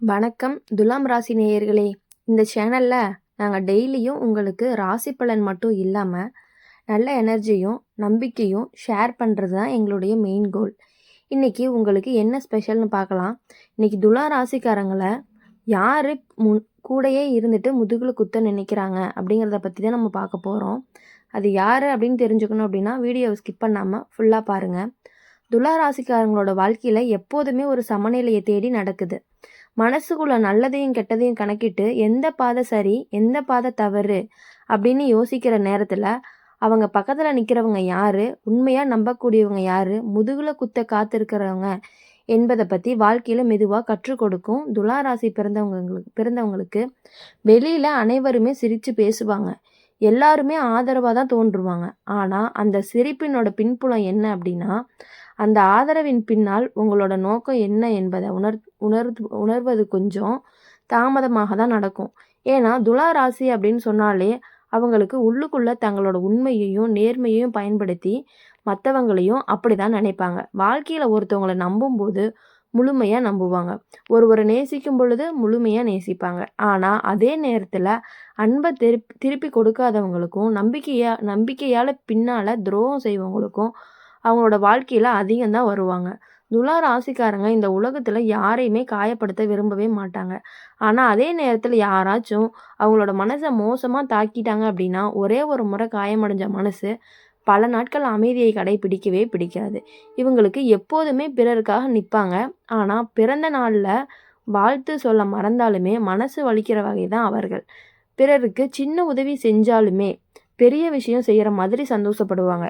வணக்கம் துலாம் ராசி நேயர்களே. இந்த சேனலில் நாங்கள் டெய்லியும் உங்களுக்கு ராசி பலன் மட்டும் இல்லாமல் நல்ல எனர்ஜியும் நம்பிக்கையும் ஷேர் பண்ணுறது தான் எங்களுடைய மெயின் கோல். இன்றைக்கி உங்களுக்கு என்ன ஸ்பெஷல்னு பார்க்கலாம். இன்றைக்கி துலாம் ராசிக்காரங்களை யார் கூடையே இருந்துட்டு முதுகில் குத்த நினைக்கிறாங்க அப்படிங்கிறத பற்றி தான் நம்ம பார்க்க போகிறோம். அது யார் அப்படின்னு தெரிஞ்சுக்கணும் அப்படின்னா வீடியோவை ஸ்கிப் பண்ணாமல் ஃபுல்லாக பாருங்கள். துலா ராசிக்காரங்களோட வாழ்க்கையில் எப்போதுமே ஒரு சமநிலையை தேடி நடக்குது. மனசுக்குள்ள நல்லதையும் கெட்டதையும் கணக்கிட்டு எந்த பாதை சரி எந்த பாதை தவறு அப்படின்னு யோசிக்கிற நேரத்தில் அவங்க பக்கத்தில் நிற்கிறவங்க யார், உண்மையாக நம்பக்கூடியவங்க யார், முதுகில் குத்த காத்திருக்கிறவங்க என்பதை பற்றி வாழ்க்கையில் மெதுவாக கற்றுக் கொடுக்கும். துலா ராசி பிறந்தவங்களுக்கு வெளியில் அனைவருமே சிரித்து பேசுவாங்க, எல்லாருமே ஆதரவாக தான் தோன்றுவாங்க. ஆனால் அந்த சிரிப்பினோட பின்புலம் என்ன அப்படின்னா, அந்த ஆதரவின் பின்னால் உங்களோட நோக்கம் என்ன என்பதை உணர்வது கொஞ்சம் தாமதமாக தான் நடக்கும். ஏன்னா துலா ராசி அப்படின்னு சொன்னாலே அவங்களுக்கு உள்ளுக்குள்ளே தங்களோட உண்மையையும் நேர்மையையும் பயன்படுத்தி மற்றவங்களையும் அப்படி தான் நினைப்பாங்க. வாழ்க்கையில் ஒருத்தவங்களை நம்பும்போது முழுமையாக நம்புவாங்க, ஒருவரை நேசிக்கும் பொழுது முழுமையாக நேசிப்பாங்க. ஆனால் அதே நேரத்தில் அன்பை திருப்பி கொடுக்காதவங்களுக்கும் நம்பிக்கையால் பின்னால் துரோகம் செய்வவங்களுக்கும் அவங்களோட வாழ்க்கையில் அதிகம்தான் வருவாங்க. துலா ராசிக்காரங்க இந்த உலகத்தில் யாரையுமே காயப்படுத்த விரும்பவே மாட்டாங்க. ஆனால் அதே நேரத்தில் யாராச்சும் அவங்களோட மனசை மோசமாக தாக்கிட்டாங்க அப்படின்னா ஒரே ஒரு முறை காயமடைஞ்ச மனசு பல நாட்கள் அமைதியை கடைபிடிக்கவே பிடிக்காது. இவங்களுக்கு எப்போதுமே பிறருக்காக நிற்பாங்க. ஆனால் பிறந்த நாளில் வாழ்த்து சொல்ல மறந்தாலுமே மனசு வலிக்கிற வகை தான் அவர்கள். பிறருக்கு சின்ன உதவி செஞ்சாலுமே பெரிய விஷயம் செய்கிற மாதிரி சந்தோஷப்படுவாங்க.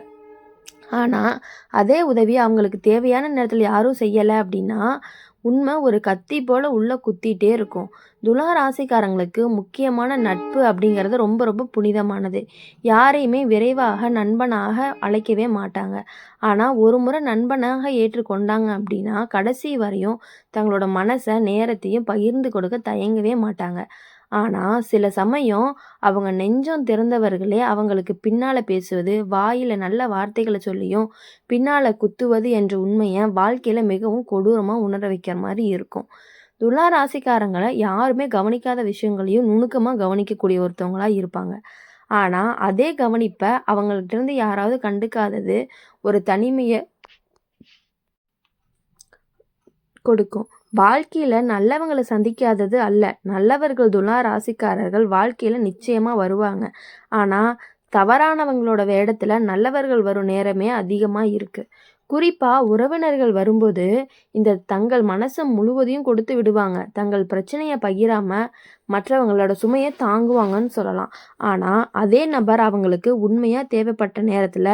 ஆனால் அதே உதவி அவங்களுக்கு தேவையான நேரத்தில் யாரும் செய்யலை அப்படின்னா உண்மை ஒரு கத்தி போல் உள்ளே குத்திகிட்டே இருக்கும். துலா ராசிக்காரங்களுக்கு முக்கியமான நட்பு அப்படிங்கிறது ரொம்ப ரொம்ப புனிதமானது. யாரையுமே விரைவாக நண்பனாக அழைக்கவே மாட்டாங்க. ஆனால் ஒரு முறை நண்பனாக ஏற்றுக்கொண்டாங்க அப்படின்னா கடைசி வரையும் தங்களோட மனசை நேரத்தையும் பகிர்ந்து கொடுக்க தயங்கவே மாட்டாங்க. ஆனால் சில சமயம் அவங்க நெஞ்சம் திறந்தவர்களே அவங்களுக்கு பின்னால் பேசுவது, வாயில் நல்ல வார்த்தைகளை சொல்லியும் பின்னால் குத்துவது என்ற உண்மையை வாழ்க்கையில் மிகவும் கொடூரமாக உணர வைக்கிற மாதிரி இருக்கும். துலா ராசிக்காரங்களை யாருமே கவனிக்காத விஷயங்களையும் நுணுக்கமாக கவனிக்கக்கூடிய ஒருத்தவங்களாக இருப்பாங்க. ஆனால் அதே கவனிப்பை அவங்கள்ட்ட யாராவது கண்டுக்காதது ஒரு தனிமையை கொடுக்கும். வாழ்க்கையில் நல்லவங்களை சந்திக்காதது அல்ல, நல்லவர்கள் துலா ராசிக்காரர்கள் வாழ்க்கையில் நிச்சயமாக வருவாங்க. ஆனால் தவறானவங்களோட வேடத்தில் நல்லவர்கள் வரும் நேரமே அதிகமாக இருக்குது. குறிப்பாக உறவினர்கள் வரும்போது இந்த தங்கள் மனசை முழுவதையும் கொடுத்து விடுவாங்க. தங்கள் பிரச்சனையை பகிராமல் மற்றவங்களோட சுமையை தாங்குவாங்கன்னு சொல்லலாம். ஆனால் அதே நபர் அவங்களுக்கு உண்மையாக தேவைப்பட்ட நேரத்தில்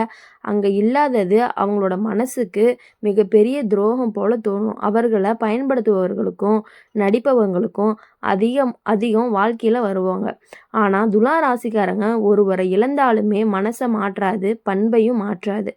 அங்கே இல்லாதது அவங்களோட மனசுக்கு மிகப்பெரிய துரோகம் போல தோணும். அவர்களை பயன்படுத்துபவர்களுக்கும் நடிப்பவங்களுக்கும் அதிகம் வாழ்க்கையில் வருவாங்க. ஆனால் துலா ராசிக்காரங்க ஒருவரை இழந்தாலுமே மனசை மாற்றாது, பண்பையும் மாற்றாது,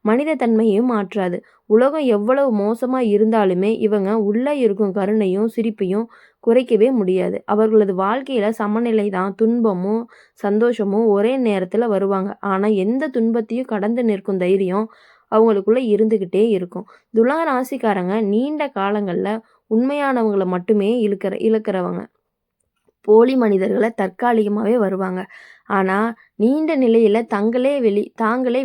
மனித தன்மையையும் மாற்றாது. உலகம் எவ்வளவு மோசமாக இருந்தாலுமே இவங்க உள்ளே இருக்கும் கருணையும் சிரிப்பையும் குறைக்கவே முடியாது. அவர்களது வாழ்க்கையில் சமநிலை தான். துன்பமும் சந்தோஷமும் ஒரே நேரத்தில் வருவாங்க. ஆனால் எந்த துன்பத்தையும் கடந்து நிற்கும் தைரியம் அவங்களுக்குள்ளே இருந்துக்கிட்டே இருக்கும். துலா ராசிக்காரங்க நீண்ட காலங்களில் உண்மையானவங்களை மட்டுமே இழக்கிறவங்க. போலி மனிதர்களை தற்காலிகமாகவே வருவாங்க. ஆனால் நீண்ட நிலையில் தாங்களே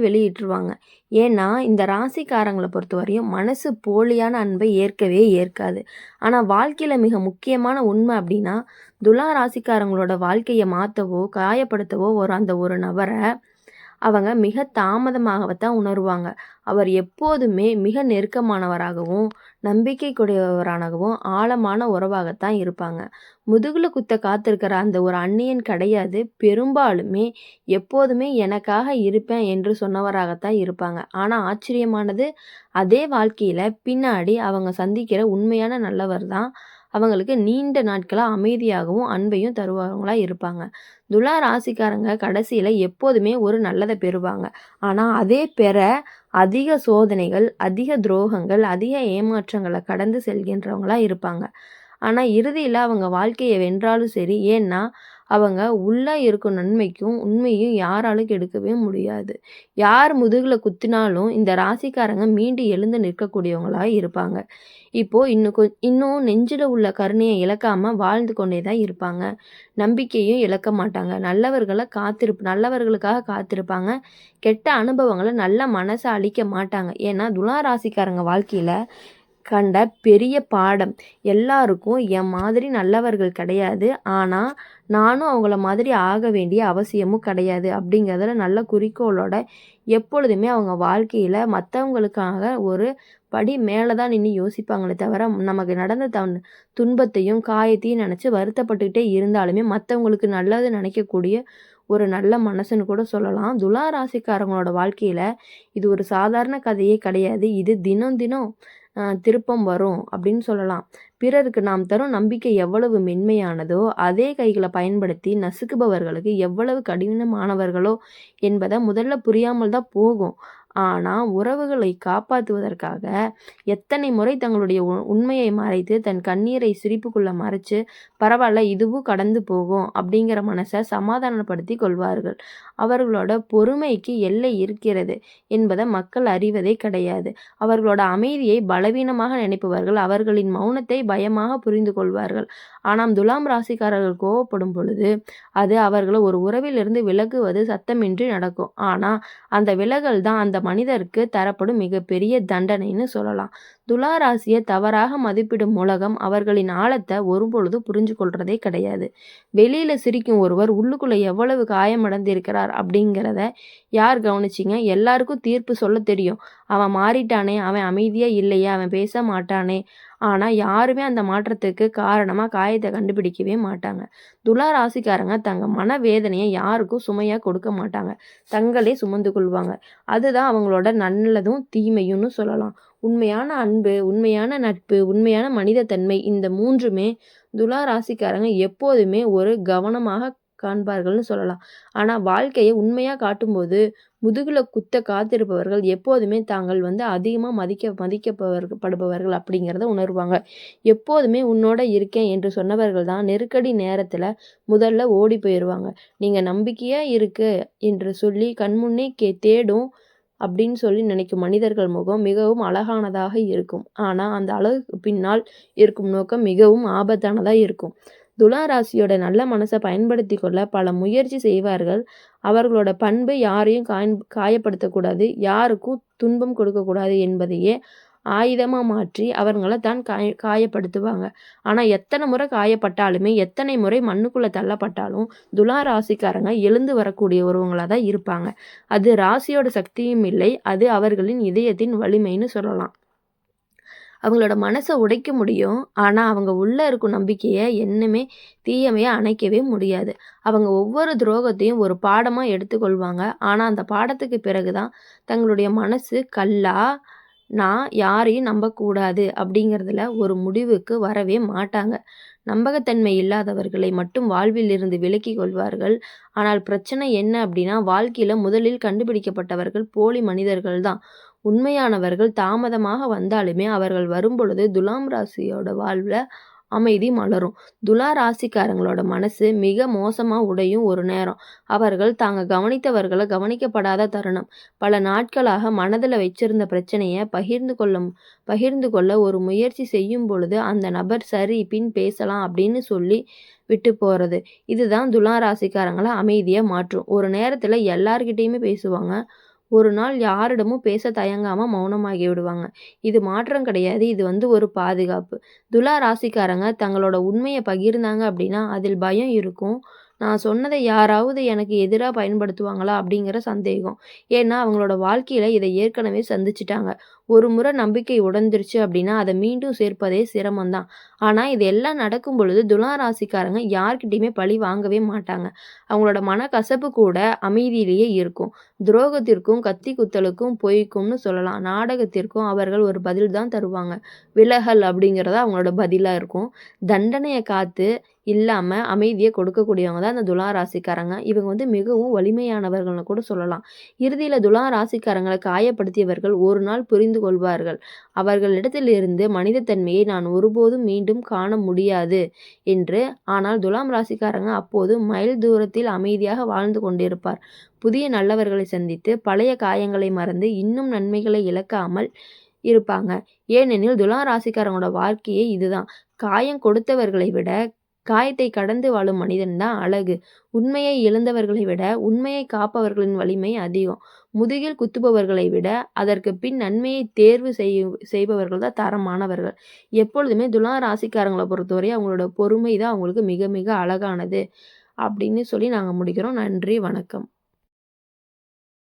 வெளியிட்டுருவாங்க. ஏன்னா இந்த ராசிக்காரங்களை பொறுத்தவரையும் மனசு போலியான அன்பை ஏற்கவே ஏற்காது. ஆனால் வாழ்க்கையில் மிக முக்கியமான உண்மை அப்படின்னா துலா ராசிக்காரங்களோட வாழ்க்கையை மாற்றவோ காயப்படுத்தவோ ஒரு நபரை அவங்க மிக தாமதமாகத்தான் உணருவாங்க. அவர் எப்போதுமே மிக நெருக்கமானவராகவும் நம்பிக்கைக்குரியவராகவும் ஆழமான உறவாகத்தான் இருப்பாங்க. முதுகில் குத்த காத்திருக்கிற அந்த ஒரு அந்நியன் கிடையாது. பெரும்பாலுமே எப்போதுமே எனக்காக இருப்பேன் என்று சொன்னவராகத்தான் இருப்பாங்க. ஆனால் ஆச்சரியமானது, அதே வாழ்க்கையில் பின்னாடி அவங்க சந்திக்கிற உண்மையான நல்லவர் தான் அவங்களுக்கு நீண்ட நாட்களாக அமைதியாகவும் அன்பையும் தருவாங்களாக இருப்பாங்க. துலா ராசிக்காரங்க கடைசியில் எப்போதுமே ஒரு நல்லதை பெறுவாங்க. ஆனால் அதே பெற அதிக சோதனைகள், அதிக துரோகங்கள், அதிக ஏமாற்றங்களை கடந்து செல்கின்றவங்களாக இருப்பாங்க. ஆனால் இறுதியில் அவங்க வாழ்க்கையை வென்றாலும் சரி. ஏன்னா அவங்க உள்ள இருக்கும் நன்மைக்கும், உண்மையும் யாராலும் கெடுக்கவே முடியாது. யார் முதுகுல குத்தினாலும் இந்த ராசிக்காரங்க மீண்டு எழுந்து நிற்கக்கூடியவங்களா இருப்பாங்க. இப்போ இன்னும் நெஞ்சில உள்ள கருணைய இழக்காம வாழ்ந்து கொண்டே தான் இருப்பாங்க. நம்பிக்கையும் இழக்க மாட்டாங்க. நல்லவர்களுக்காக காத்திருப்பாங்க. கெட்ட அனுபவங்கள நல்ல மனச அழிக்க மாட்டாங்க. ஏன்னா துலா ராசிக்காரங்க வாழ்க்கையில கண்ட பெரிய பாடம். எல்லாருக்கும் என் மாதிரி நல்லவர்கள் கிடையாது. ஆனா, நானும் அவங்கள மாதிரி ஆக வேண்டிய அவசியமும் கிடையாது. அப்படிங்கிறதுல நல்ல குறிக்கோளோட எப்பொழுதுமே அவங்க வாழ்க்கையில மத்தவங்களுக்காக ஒரு படி மேல தான் நின்னு யோசிப்பாங்களே தவிர, நமக்கு நடந்த துன்பத்தையும், காயத்தையும் நெனச்சு வருத்தப்பட்டுக்கிட்டே இருந்தாலுமே, மத்தவங்களுக்கு நல்லது நெனைக்கக்கூடிய ஒரு நல்ல மனசுன்னு கூட சொல்லலாம். துலா ராசிக்காரங்களோட வாழ்க்கையில இது ஒரு சாதாரண கதையே கிடையாது. இது தினம் தினம் திருப்பம் வரும் அப்படின்னு சொல்லலாம். பிறருக்கு நாம் தரும் நம்பிக்கை எவ்வளவு மென்மையானதோ, அதே கைகள பயன்படுத்தி நசுக்குபவர்களுக்கு எவ்வளவு கடினமானவர்களோ என்பத முதல்ல புரியாமல் தான் போகும். ஆனா, உறவுகளை காப்பாத்துவதற்காக எத்தனை முறை தங்களுடைய உண்மையை மறைத்து, தன் கண்ணீரை சிரிப்புக்குள்ள மறைச்சு, பரவால்ல இதுவும் கடந்து போகும் அப்படிங்கிற மனச சமாதானப்படுத்திக் கொள்வார்கள். அவர்களோட பொறுமைக்கு எல்லை இருக்கிறது என்பத மக்கள் அறிவதே கிடையாது. அவர்களோட அமைதியை பலவீனமாக நினைப்பவர்கள் அவர்களின் மௌனத்தை பயமாக புரிந்து கொள்வார்கள். ஆனால் துலாம் ராசிக்காரர்கள் கோவப்படும் பொழுது, அது அவர்கள ஒரு உறவிலிருந்து விலகுவது சத்தமின்றி நடக்கும். ஆனா, அந்த விலகல் தான் அந்த மனிதருக்கு தரப்படும் மிகப்பெரிய தண்டனைன்னு சொல்லலாம். துலா ராசியை தவறாக மதிப்பிடும் உலகம் அவர்களின் ஆழத்தை ஒருபொழுதும் புரிஞ்சு கொள்றதே கிடையாது. வெளியில சிரிக்கும் ஒருவர் உள்ளுக்குள்ள எவ்வளவு காயமடைந்திருக்கிறார் அப்படிங்கிறத யார் கவனிச்சீங்க? எல்லாருக்கும் தீர்ப்பு சொல்ல தெரியும். அவன் மாறிட்டானே, அவன் அமைதியா இல்லையே, அவன் பேச மாட்டானே. ஆனா யாருமே அந்த மாற்றத்துக்கு காரணமா காயத்தை கண்டுபிடிக்கவே மாட்டாங்க. துலா ராசிக்காரங்க தங்க மனவேதனைய யாருக்கும் சுமையா கொடுக்க மாட்டாங்க. தங்களே சுமந்து கொள்வாங்க. அதுதான் அவங்களோட நல்லதும் தீமையும்னு சொல்லலாம். உண்மையான அன்பு, உண்மையான நட்பு, உண்மையான மனிதத்தன்மை இந்த 3மே துலா ராசிக்காரங்க எப்போதுமே ஒரு கவனமாக காண்பார்கள்னு சொல்லலாம். ஆனா வாழ்க்கைய உண்மையா காட்டும்போது, முதுகுல குத்த காத்திருப்பவர்கள் எப்போதுமே தாங்கள் அதிகமா மதிக்கப்படுபவர்கள் அப்படிங்கிறத உணருவாங்க. எப்போதுமே உன்னோட இருக்கேன் என்று சொன்னவர்கள் தான் நெருக்கடி நேரத்துல முதல்ல ஓடி போயிருவாங்க. நீங்க நம்பிக்கையா இருக்கு என்று சொல்லி கண்முன்னே தேடும் அப்படின்னு சொல்லி நினைக்கும் மனிதர்கள் முகம் மிகவும் அழகானதாக இருக்கும். ஆனா அந்த அழகுக்கு பின்னால் இருக்கும் நோக்கம் மிகவும் ஆபத்தானதா இருக்கும். துலா ராசியோட நல்ல மனசை பயன்படுத்தி கொள்ள பல முயற்சி செய்வார்கள். அவர்களோட பண்பு யாரையும் காயப்படுத்தக்கூடாது, யாருக்கும் துன்பம் கொடுக்கக்கூடாது என்பதையே ஆயுதமா மாற்றி அவங்கள தான் காயப்படுத்துவாங்க. ஆனா எத்தனை முறை காயப்பட்டாலுமே, எத்தனை முறை மண்ணுக்குள்ள தள்ளப்பட்டாலும், துலா ராசிக்காரங்க எழுந்து வரக்கூடியவங்களா தான் இருப்பாங்க. அது ராசியோட சக்தியும் இல்லை, அது அவர்களின் இதயத்தின் வலிமைன்னு சொல்லலாம். அவங்களோட மனச உடைக்க முடியும். ஆனா, அவங்க உள்ள இருக்கும் நம்பிக்கைய என்னுமே தீயமையா அணைக்கவே முடியாது. அவங்க ஒவ்வொரு துரோகத்தையும் ஒரு பாடமா எடுத்துக்கொள்வாங்க. ஆனா, அந்த பாடத்துக்கு பிறகு தான் தங்களுடைய மனசு கல்லா, நான் யாரையும் நம்பக்கூடாது அப்படிங்கிறதுல ஒரு முடிவுக்கு வரவே மாட்டாங்க. நம்பகத்தன்மை இல்லாதவர்களை மட்டும் வாழ்வில் இருந்து விலக்கிக் கொள்வார்கள். ஆனால் பிரச்சனை என்ன அப்படின்னா, வாழ்க்கையில முதலில் கண்டுபிடிக்கப்பட்டவர்கள் போலி மனிதர்கள் தான். உண்மையானவர்கள் தாமதமாக வந்தாலுமே அவர்கள் வரும்பொழுது துலாம் ராசியோட வாழ்வுல அமைதி மலரும். துலா ராசிக்காரங்களோட மனசு மிக மோசமா உடையும் ஒரு நேரம். அவர்கள் தாங்க கவனித்தவர்கள கவனிக்கப்படாத தருணம். பல நாட்களாக மனதுல வச்சிருந்த பிரச்சனைய பகிர்ந்து கொள்ள ஒரு முயற்சி செய்யும் பொழுது அந்த நபர் சரி பின் பேசலாம் அப்படின்னு சொல்லி விட்டு போறது. இதுதான் துலா ராசிக்காரங்கள அமைதியா மாற்றும். ஒரு நேரத்துல எல்லார்கிட்டயுமே பேசுவாங்க. ஒரு நாள் யாரிடமும் பேச தயங்காம மௌனமாகி விடுவாங்க. இது மாற்றம் கிடையாது. இது ஒரு பாதுகாப்பு. துலா ராசிக்காரங்க தங்களோட உண்மைய பகிர்ந்தாங்க அப்படின்னா, அதில் பயம் இருக்கும். நான் சொன்னதை யாராவது எனக்கு எதிரா பயன்படுத்துவாங்களா அப்படிங்கிற சந்தேகம். ஏன்னா, அவங்களோட வாழ்க்கையில இதை ஏற்கனவே சந்திச்சுட்டாங்க. ஒரு முறை நம்பிக்கை உடைந்துருச்சு அப்படின்னா, அதை மீண்டும் சேர்ப்பதே சிரமம் தான். ஆனா, இது எல்லாம் நடக்கும் பொழுது துலா ராசிக்காரங்க யார்கிட்டயுமே பழி வாங்கவே மாட்டாங்க. அவங்களோட மனக்கசப்பு கூட அமைதியிலேயே இருக்கும். துரோகத்திற்கும், கத்தி குத்தலுக்கும், பொய்க்கும்னு சொல்லலாம். நாடகத்திற்கும் அவர்கள் ஒரு பதில் தான் தருவாங்க. விலகல் அப்படிங்கிறது அவங்களோட பதிலா இருக்கும். தண்டனைய காத்து இல்லாம அமைதிய கொடுக்கக்கூடியவங்க தான் இந்த துலா ராசிக்காரங்க. இவங்க மிகவும் வலிமையானவர்கள்னு கூட சொல்லலாம். இறுதியில துலா ராசிக்காரங்கள காயப்படுத்தியவர்கள் ஒரு நாள் புரிந்து புரிந்து கொள்வார்கள். அவர்களிடத்திலிருந்து மனிதத்தன்மையை நான் ஒருபோதும் மீண்டும் காண முடியாது என்று. ஆனால் துலாம் ராசிக்காரங்க அப்போது மைல் தூரத்தில் அமைதியாக வாழ்ந்து கொண்டிருப்பார். புதிய நல்லவர்களை சந்தித்து பழைய காயங்களை மறந்து இன்னும் நன்மைகளை இழக்காமல் இருப்பாங்க. ஏனெனில் துலாம் ராசிக்காரங்களோட வாழ்க்கையே இதுதான். காயம் கொடுத்தவர்களை விட காயத்தை கடந்து வாழும் மனிதன் தான் அழகு. உண்மையை இழந்தவர்களை விட உண்மையை காப்பவர்களின் வலிமை அதிகம். முதுகில் குத்துபவர்களை விட அதற்கு பின் நன்மையை தேர்வு செய்பவர்கள் தான் தரமானவர்கள். எப்பொழுதுமே துலாம் ராசிக்காரங்களை பொறுத்தவரை அவங்களோட பொறுமை தான் அவங்களுக்கு மிக மிக அழகானது அப்படின்னு சொல்லி நாங்கள் முடிக்கிறோம். நன்றி, வணக்கம்.